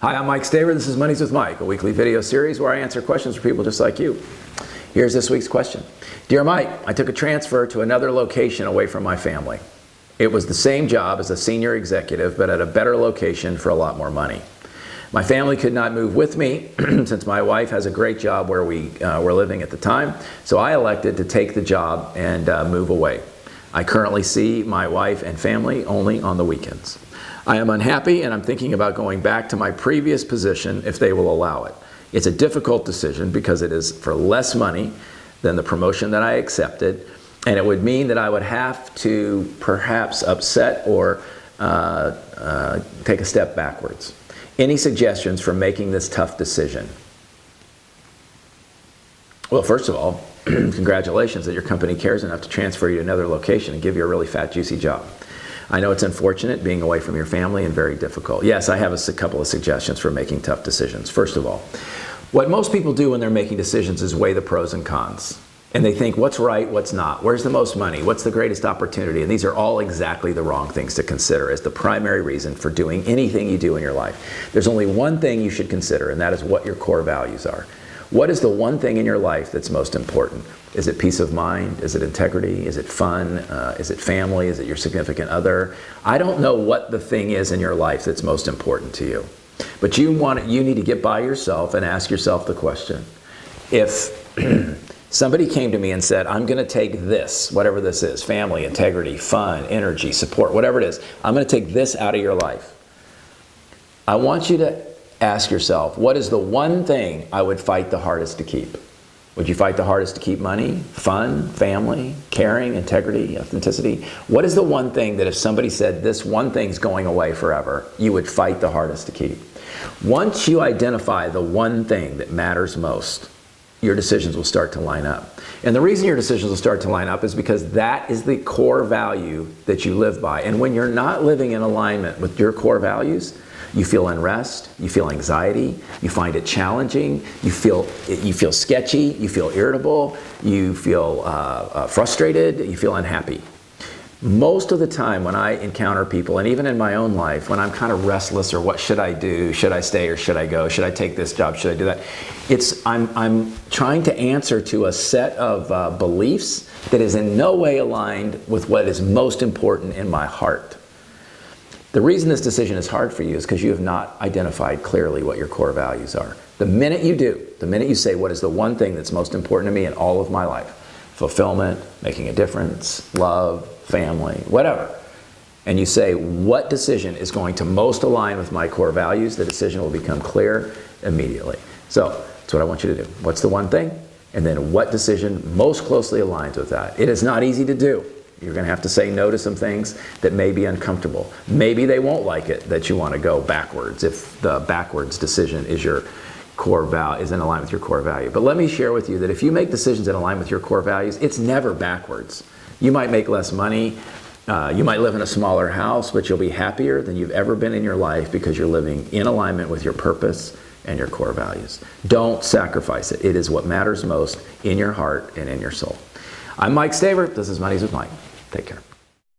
Hi, I'm Mike Staver. This is Money's with Mike, a weekly video series where I answer questions for people just like you. Here's this week's question. Dear Mike, I took a transfer to another location away from my family. It was the same job as a senior executive, but at a better location for a lot more money. My family could not move with me since my wife has a great job where we were living at the time, so I elected to take the job and move away. I currently see my wife and family only on the weekends. I am unhappy and I'm thinking about going back to my previous position if they will allow it. It's a difficult decision because it is for less money than the promotion that I accepted, and it would mean that I would have to perhaps upset or take a step backwards. Any suggestions for making this tough decision? Well, first of all, congratulations that your company cares enough to transfer you to another location and give you a really fat, juicy job. I know it's unfortunate being away from your family and very difficult. Yes, I have a couple of suggestions for making tough decisions. First of all, what most people do when they're making decisions is weigh the pros and cons. And they think, what's right, what's not? Where's the most money? What's the greatest opportunity? And these are all exactly the wrong things to consider as the primary reason for doing anything you do in your life. There's only one thing you should consider, and that is what your core values are. What is the one thing in your life that's most important? Is it peace of mind? Is it integrity? Is it fun? Is it family? Is it your significant other? I don't know what the thing is in your life that's most important to you. But you need to get by yourself and ask yourself the question. If somebody came to me and said, I'm going to take this, whatever this is, family, integrity, fun, energy, support, whatever it is, I'm going to take this out of your life. I want you to ask yourself, what is the one thing I would fight the hardest to keep? Would you fight the hardest to keep money, fun, family, caring, integrity, authenticity? What is the one thing that if somebody said this one thing's going away forever, you would fight the hardest to keep? Once you identify the one thing that matters most, your decisions will start to line up. And the reason your decisions will start to line up is because that is the core value that you live by. And when you're not living in alignment with your core values, you feel unrest, you feel anxiety, you find it challenging, you feel sketchy, you feel irritable, you feel frustrated, you feel unhappy. Most of the time when I encounter people, and even in my own life, when I'm kind of restless or what should I do, should I stay or should I go, should I take this job, should I do that, I'm trying to answer to a set of beliefs that is in no way aligned with what is most important in my heart. The reason this decision is hard for you is because you have not identified clearly what your core values are. The minute you do, the minute you say, what is the one thing that's most important to me in all of my life? Fulfillment, making a difference, love, family, whatever. And you say, what decision is going to most align with my core values? The decision will become clear immediately. So that's what I want you to do. What's the one thing? And then what decision most closely aligns with that? It is not easy to do. You're going to have to say no to some things that may be uncomfortable. Maybe they won't like it that you want to go backwards if the backwards decision is your core value, is in alignment with your core value. But let me share with you that if you make decisions that align with your core values, it's never backwards. You might make less money, you might live in a smaller house, but you'll be happier than you've ever been in your life because you're living in alignment with your purpose and your core values. Don't sacrifice it. It is what matters most in your heart and in your soul. I'm Mike Staver. This is Money's with Mike. Take care.